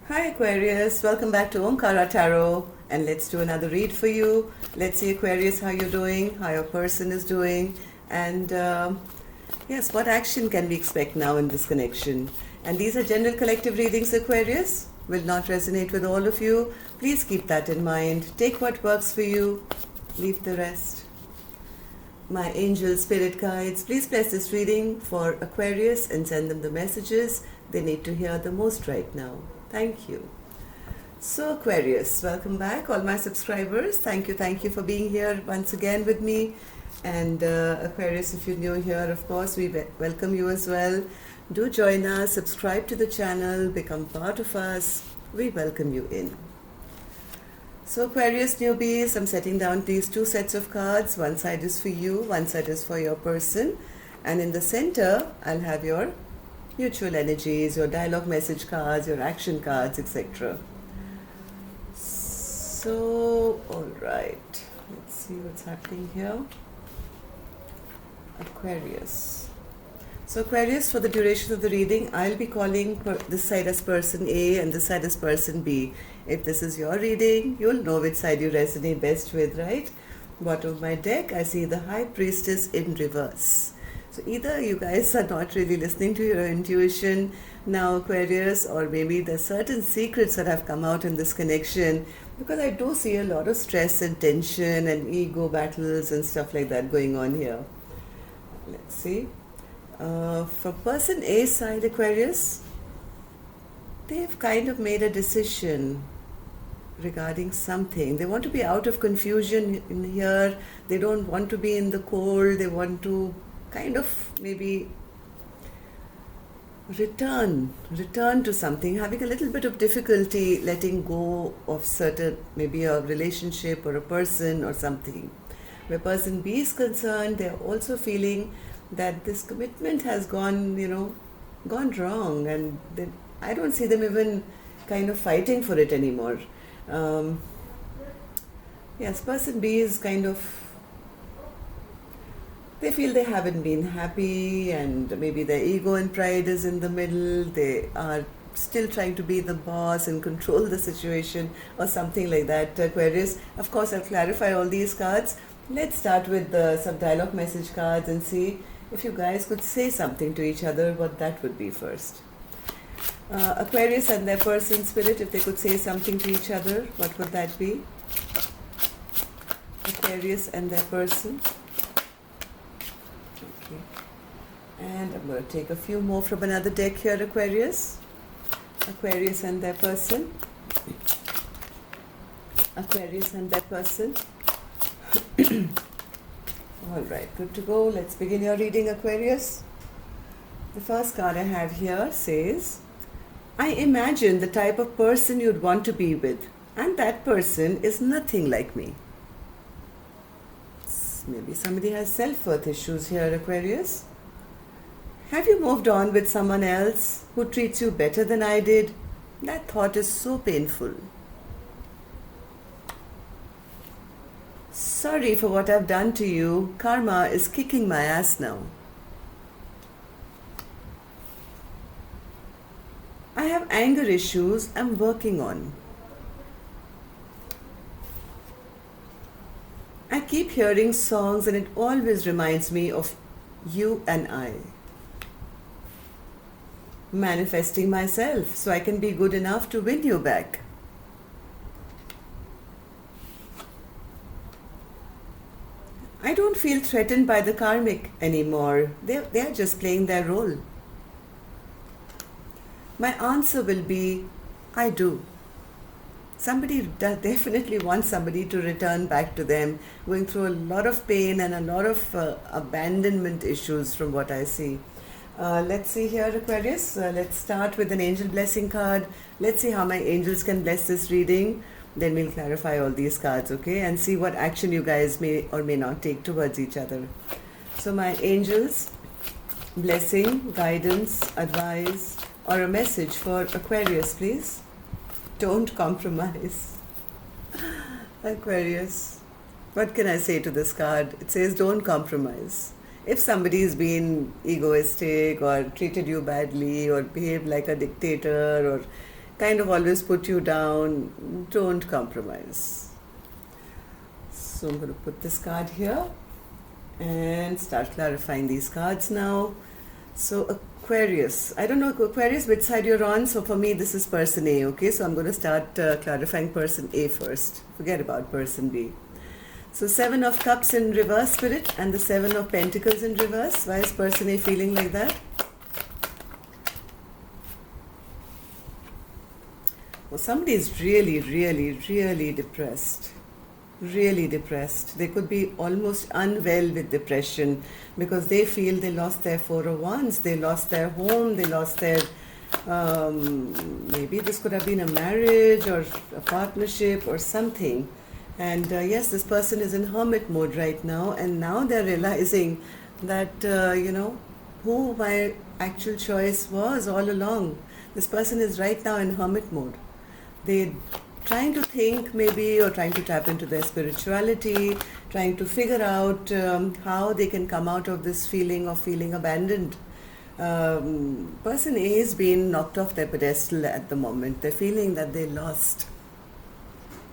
Hi Aquarius, welcome back to Omkara Tarot, and let's do another read for you. Let's see Aquarius how you're doing, how your person is doing, and yes, what action can we expect now in this connection. And these are general collective readings, Aquarius, will not resonate with all of you. Please keep that in mind. Take what works for you, leave the rest. My angel spirit guides, please bless this reading for Aquarius and send them the messages they need to hear the most right now. Thank you. So Aquarius, welcome back, all my subscribers. Thank you for being here once again with me. And Aquarius, if you're new here, of course, we welcome you as well. Do join us, subscribe to the channel, become part of us. We welcome you in. So Aquarius newbies, I'm setting down these two sets of cards. One side is for you, one side is for your person. And in the center, I'll have your mutual energies, your dialogue message cards, your action cards, etc. So, alright, let's see what's happening here. Aquarius. So Aquarius, for the duration of the reading, I'll be calling this side as person A and this side as person B. If this is your reading, you'll know which side you resonate best with, right? Bottom of my deck, I see the High Priestess in reverse. So either you guys are not really listening to your intuition now, Aquarius, or maybe there's certain secrets that have come out in this connection, because I do see a lot of stress and tension and ego battles and stuff like that going on here. Let's see. For person A's side, Aquarius, they've kind of made a decision regarding something. They want to be out of confusion in here. They don't want to be in the cold. They want to kind of maybe return to something, having a little bit of difficulty letting go of certain, maybe a relationship or a person or something. Where person B is concerned, they're also feeling that this commitment has gone wrong, and I don't see them even kind of fighting for it anymore. Yes, person B is kind of, they feel they haven't been happy, and maybe their ego and pride is in the middle. They are still trying to be the boss and control the situation or something like that, Aquarius. Of course, I'll clarify all these cards. Let's start with some dialogue message cards and see if you guys could say something to each other, what that would be first. Aquarius and their person spirit, if they could say something to each other, what would that be? Aquarius and their person. Okay. And I'm going to take a few more from another deck here, Aquarius. Aquarius and their person. Aquarius and their person. Alright, good to go. Let's begin your reading, Aquarius. The first card I have here says, I imagine the type of person you'd want to be with, and that person is nothing like me. Maybe somebody has self-worth issues here, Aquarius. Have you moved on with someone else who treats you better than I did? That thought is so painful. Sorry for what I've done to you. Karma is kicking my ass now. I have anger issues I'm working on. I keep hearing songs and it always reminds me of you and I. Manifesting myself so I can be good enough to win you back. I don't feel threatened by the karmic anymore. They are just playing their role. My answer will be, I do. Somebody definitely wants somebody to return back to them, going through a lot of pain and a lot of abandonment issues from what I see. Let's see here, Aquarius. Let's start with an angel blessing card. Let's see how my angels can bless this reading. Then we'll clarify all these cards, okay? And see what action you guys may or may not take towards each other. So my angels, blessing, guidance, advice, or a message for Aquarius, please. Don't compromise. Aquarius, what can I say to this card? It says don't compromise. If somebody's been egoistic or treated you badly or behaved like a dictator or kind of always put you down. Don't compromise. So I'm going to put this card here and start clarifying these cards now. So Aquarius, I don't know Aquarius which side you're on. So for me this is person A, okay? So I'm going to start clarifying person A first. Forget about person B. So 7 of Cups in reverse, Spirit, and the 7 of Pentacles in reverse. Why is person A feeling like that? Well, somebody is really, really, really depressed. Really depressed. They could be almost unwell with depression because they feel they lost their 4 of Wands, they lost their home, they lost their maybe this could have been a marriage or a partnership or something. And yes, this person is in hermit mode right now, and now they're realizing that who my actual choice was all along. This person is right now in hermit mode. They're trying to think maybe, or trying to tap into their spirituality, trying to figure out how they can come out of this feeling of feeling abandoned. Person A is being knocked off their pedestal at the moment. They're feeling that they lost,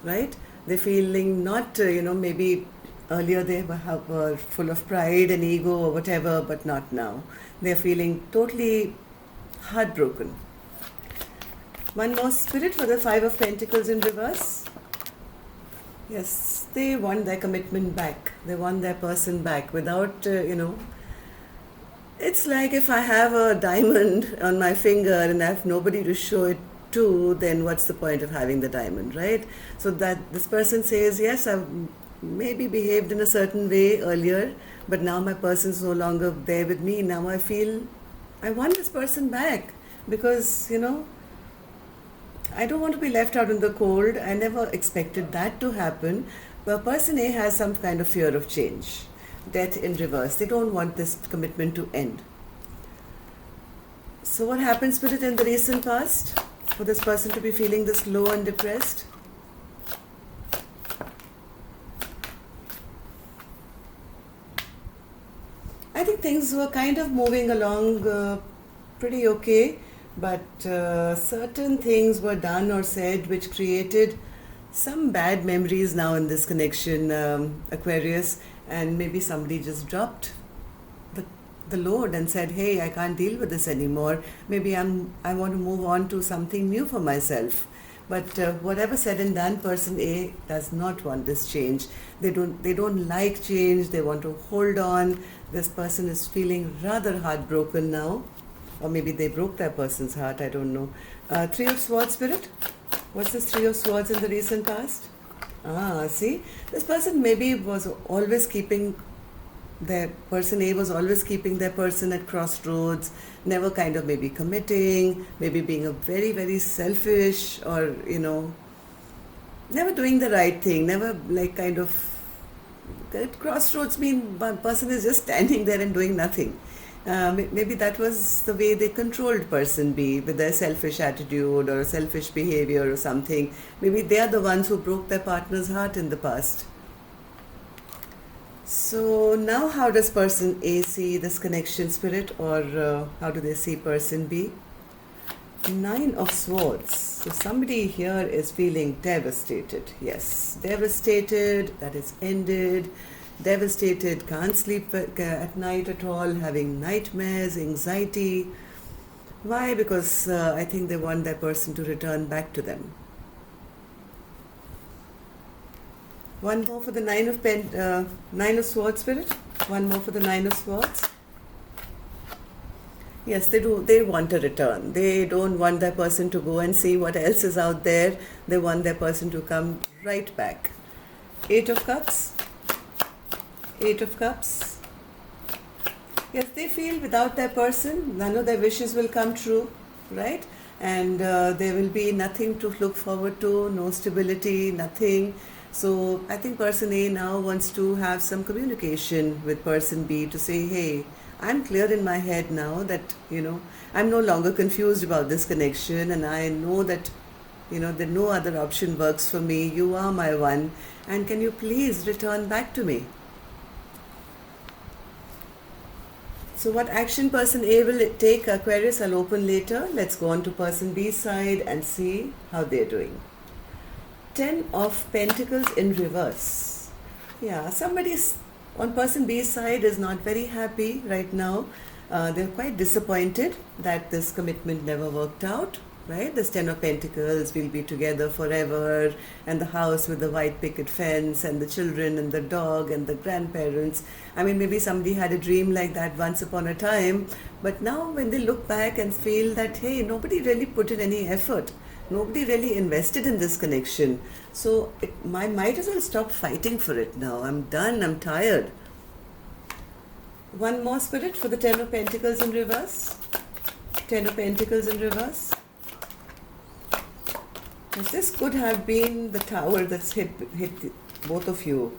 right? They're feeling not, maybe earlier they were full of pride and ego or whatever, but not now. They're feeling totally heartbroken. One more, Spirit, for the 5 of Pentacles in reverse. Yes, they want their commitment back. They want their person back without, It's like if I have a diamond on my finger and I have nobody to show it to, then what's the point of having the diamond, right? So that this person says, yes, I've maybe behaved in a certain way earlier, but now my person's no longer there with me. Now I feel I want this person back because, I don't want to be left out in the cold. I never expected that to happen. But person A has some kind of fear of change. Death in reverse. They don't want this commitment to end. So what happened, Spirit, in the recent past for this person to be feeling this low and depressed? I think things were kind of moving along pretty okay. But certain things were done or said which created some bad memories now in this connection, Aquarius, and maybe somebody just dropped the load and said, hey, I can't deal with this anymore. Maybe I want to move on to something new for myself. But whatever said and done, person A does not want this change. They don't like change. They want to hold on. This person is feeling rather heartbroken now. Or maybe they broke that person's heart, I don't know. 3 of Swords, Spirit. What's this 3 of Swords in the recent past? See, this person maybe was always keeping their person A was always keeping their person at crossroads, never kind of maybe committing, maybe being a very, very selfish, or, never doing the right thing, never like kind of, at crossroads mean one person is just standing there and doing nothing. Maybe that was the way they controlled person B with their selfish attitude or selfish behavior or something. Maybe they are the ones who broke their partner's heart in the past. So now how does person A see this connection, Spirit, or how do they see person B? 9 of Swords. So somebody here is feeling devastated. Yes, devastated, that is ended. Devastated, can't sleep at night at all, having nightmares, anxiety. Why? Because I think they want that person to return back to them. One more for the 9 of Swords, Spirit. One more for the 9 of Swords. Yes, they do. They want a return. They don't want that person to go and see what else is out there. They want that person to come right back. 8 of Cups. 8 of Cups. Yes, they feel without their person, none of their wishes will come true, right? And there will be nothing to look forward to, no stability, nothing. So I think person A now wants to have some communication with person B to say, hey, I'm clear in my head now that, I'm no longer confused about this connection, and I know that, that no other option works for me. You are my one, and can you please return back to me? So what action person A will take, Aquarius, I'll open later. Let's go on to person B's side and see how they're doing. 10 of Pentacles in reverse. Yeah, somebody's on person B's side is not very happy right now. They're quite disappointed that this commitment never worked out, right? This 10 of Pentacles will be together forever, and the house with the white picket fence, and the children, and the dog, and the grandparents. I mean, maybe somebody had a dream like that once upon a time, but now when they look back and feel that, hey, nobody really put in any effort, nobody really invested in this connection, so I might as well stop fighting for it now. I'm done, I'm tired. One more, Spirit, for the 10 of Pentacles in reverse. 10 of Pentacles in reverse. Yes, this could have been the tower that's hit both of you.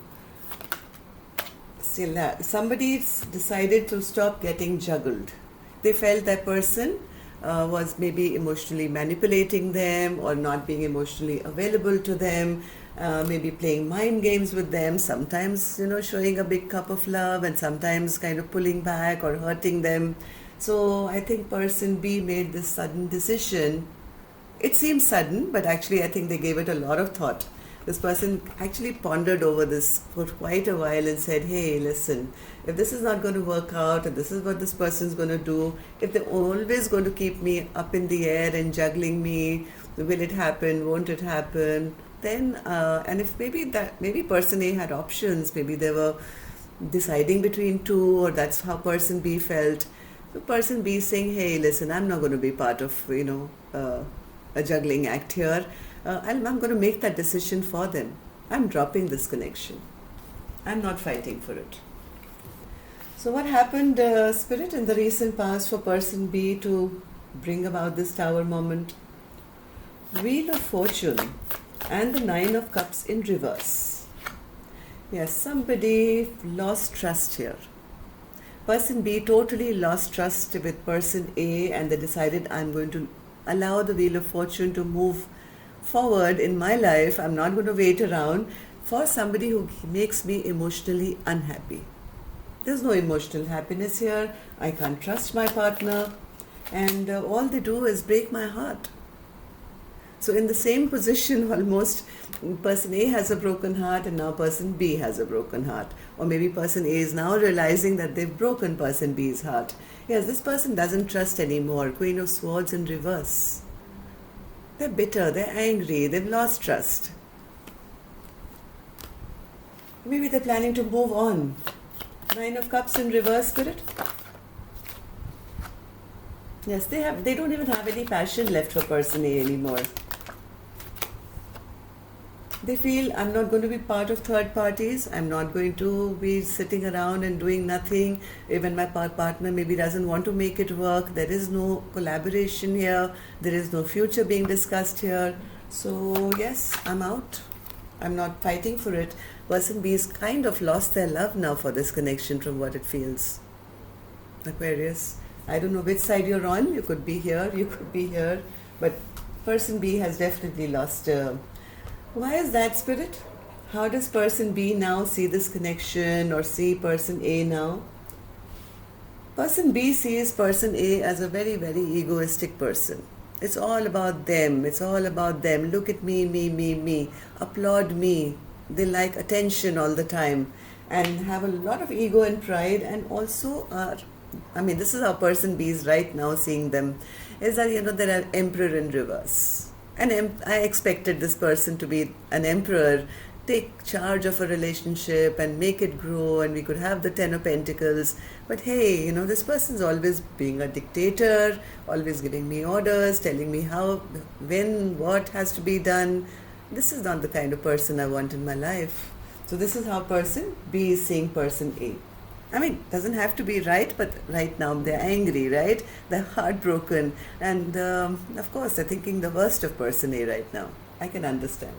Still, somebody's decided to stop getting juggled. They felt that person was maybe emotionally manipulating them, or not being emotionally available to them, maybe playing mind games with them, sometimes, showing a big cup of love, and sometimes kind of pulling back or hurting them. So I think person B made this sudden decision. It seems sudden, but actually I think they gave it a lot of thought. This person actually pondered over this for quite a while and said, hey, listen, if this is not going to work out, and this is what this person's going to do, if they're always going to keep me up in the air and juggling me, will it happen, won't it happen? Then, and if maybe person A had options, maybe they were deciding between two, or that's how person B felt. So person B is saying, hey, listen, I'm not going to be part of, a juggling act here. I'm going to make that decision for them. I'm dropping this connection. I'm not fighting for it. So what happened, Spirit, in the recent past for person B to bring about this tower moment? Wheel of Fortune and the 9 of Cups in reverse. Yes, somebody lost trust here. Person B totally lost trust with person A, and they decided, I'm going to allow the Wheel of Fortune to move forward in my life. I'm not going to wait around for somebody who makes me emotionally unhappy. There's no emotional happiness here. I can't trust my partner, and all they do is break my heart. So in the same position, almost, person A has a broken heart, and now person B has a broken heart. Or maybe person A is now realizing that they've broken person B's heart. Yes, this person doesn't trust anymore. Queen of Swords in reverse. They're bitter, they're angry, they've lost trust. Maybe they're planning to move on. 9 of Cups in reverse, Spirit. Yes, they don't even have any passion left for person A anymore. They feel, I'm not going to be part of third parties. I'm not going to be sitting around and doing nothing. Even my partner maybe doesn't want to make it work. There is no collaboration here. There is no future being discussed here. So yes, I'm out. I'm not fighting for it. Person B has kind of lost their love now for this connection from what it feels. Aquarius, I don't know which side you're on. You could be here, you could be here. But person B has definitely lost. Why is that, Spirit? How does person B now see this connection, or see person A now? Person B sees person A as a very, very egoistic person. It's all about them. It's all about them. Look at me, me, me, me. Applaud me. They like attention all the time and have a lot of ego and pride, and also are, this is how person B is right now seeing them, is that, there are Emperor in reverse. And I expected this person to be an emperor, take charge of a relationship and make it grow, and we could have the 10 of Pentacles. But hey, this person's always being a dictator, always giving me orders, telling me how, when, what has to be done. This is not the kind of person I want in my life. So this is how person B is seeing person A. Doesn't have to be right, but right now they're angry, right? They're heartbroken. And of course, they're thinking the worst of person A right now. I can understand.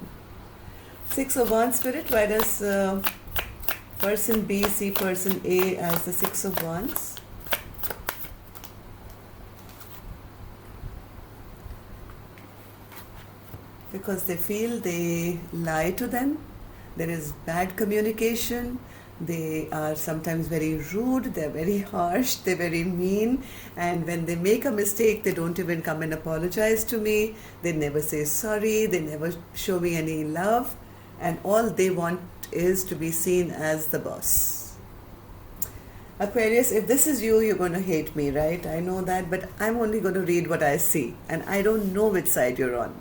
6 of Wands, Spirit. Why does person B see person A as the 6 of Wands? Because they feel they lie to them. There is bad communication. They are sometimes very rude, they're very harsh, they're very mean, and when they make a mistake, they don't even come and apologize to me. They never say sorry, they never show me any love, and all they want is to be seen as the boss. Aquarius, if this is you, you're going to hate me, right? I know that, but I'm only going to read what I see, and I don't know which side you're on.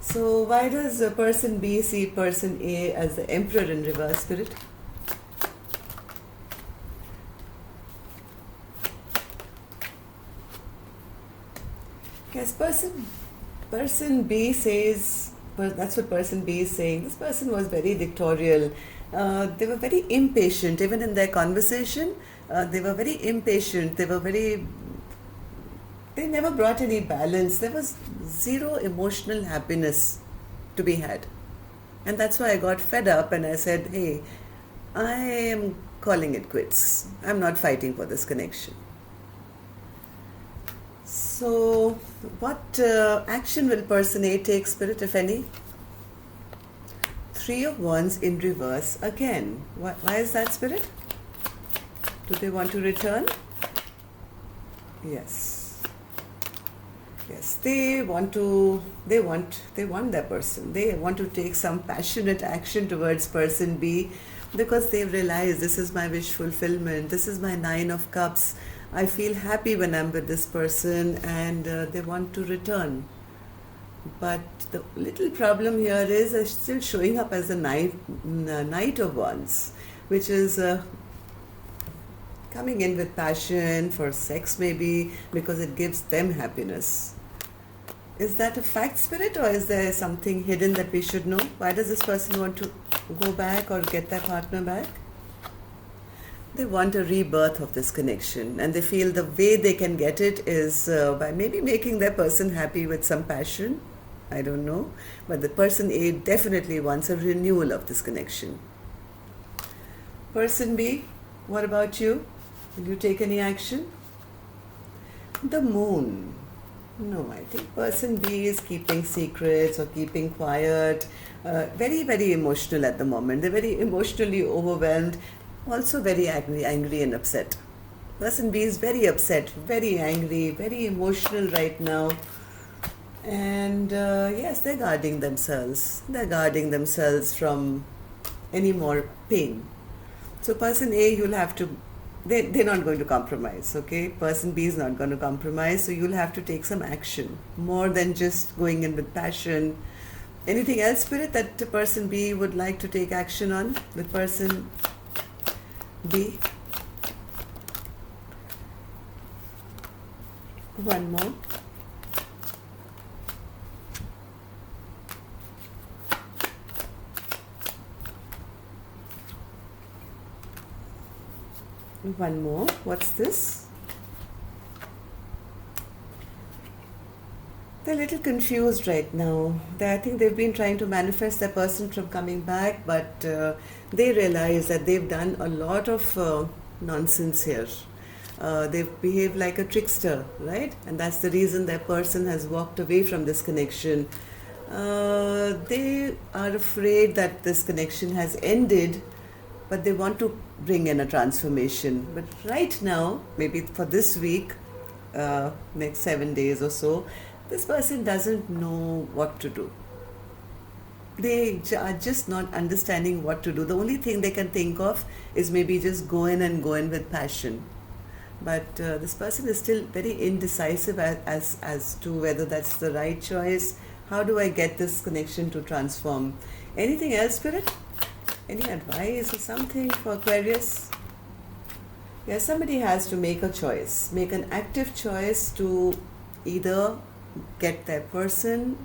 So, why does person B see person A as the Emperor in reverse, Spirit? Yes, person B says, that's what person B is saying. This person was very dictatorial. They were very impatient, even in their conversation. They were very impatient. They never brought any balance. There was zero emotional happiness to be had. And that's why I got fed up and I said, hey, I am calling it quits. I'm not fighting for this connection. So, what action will person A take, Spirit, if any? Three of Wands in reverse again. Why is that, Spirit? Do they want to return? Yes. Yes, they want their person. They want to take some passionate action towards person B because they realize this is my wish fulfillment. This is my Nine of Cups. I feel happy when I'm with this person, and they want to return. But the little problem here is they're still showing up as a Knight of Wands, which is coming in with passion for sex maybe because it gives them happiness. Is that a fact, Spirit, or is there something hidden that we should know? Why does this person want to go back or get their partner back? They want a rebirth of this connection, and they feel the way they can get it is by maybe making their person happy with some passion. I don't know, but the person A definitely wants a renewal of this connection. Person B, what about you? Will you take any action? The Moon. No, I think person B is keeping secrets or keeping quiet. Very, very emotional at the moment. They're very emotionally overwhelmed. Also very angry and upset. Person B is very upset, very angry, very emotional right now. And yes, they're guarding themselves. They're guarding themselves from any more pain. So person A, you'll have to, they're not going to compromise, okay? Person B is not going to compromise, so you'll have to take some action. More than just going in with passion. Anything else, Spirit, that person B would like to take action on with person B? One more. One more. What's this? They're a little confused right now. I think they've been trying to manifest their person from coming back, but they realize that they've done a lot of nonsense here. They've behaved like a trickster, right? And that's the reason their person has walked away from this connection. They are afraid that this connection has ended, but they want to bring in a transformation. But right now, maybe for this week, next 7 days or so, this person doesn't know what to do. They are just not understanding what to do. The only thing they can think of is maybe just go in with passion. But this person is still very indecisive as to whether that's the right choice. How do I get this connection to transform? Anything else, Spirit? Any advice or something for Aquarius? Yes, somebody has to make a choice, make an active choice to either get their person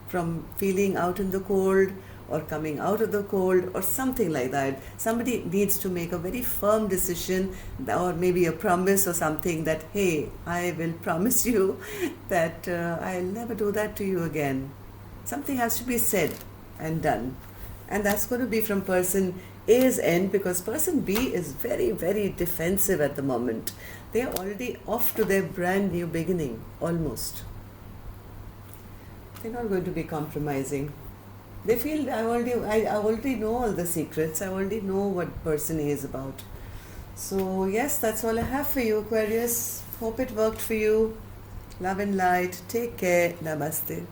from feeling out in the cold or coming out of the cold or something like that. Somebody needs to make a very firm decision or maybe a promise or something that, hey, I will promise you that I'll never do that to you again. Something has to be said and done. And that's going to be from person A's end, because person B is very, very defensive at the moment. They are already off to their brand new beginning, almost. They're not going to be compromising. They feel I already know all the secrets. I already know what person A is about. So yes, that's all I have for you, Aquarius. Hope it worked for you. Love and light. Take care. Namaste.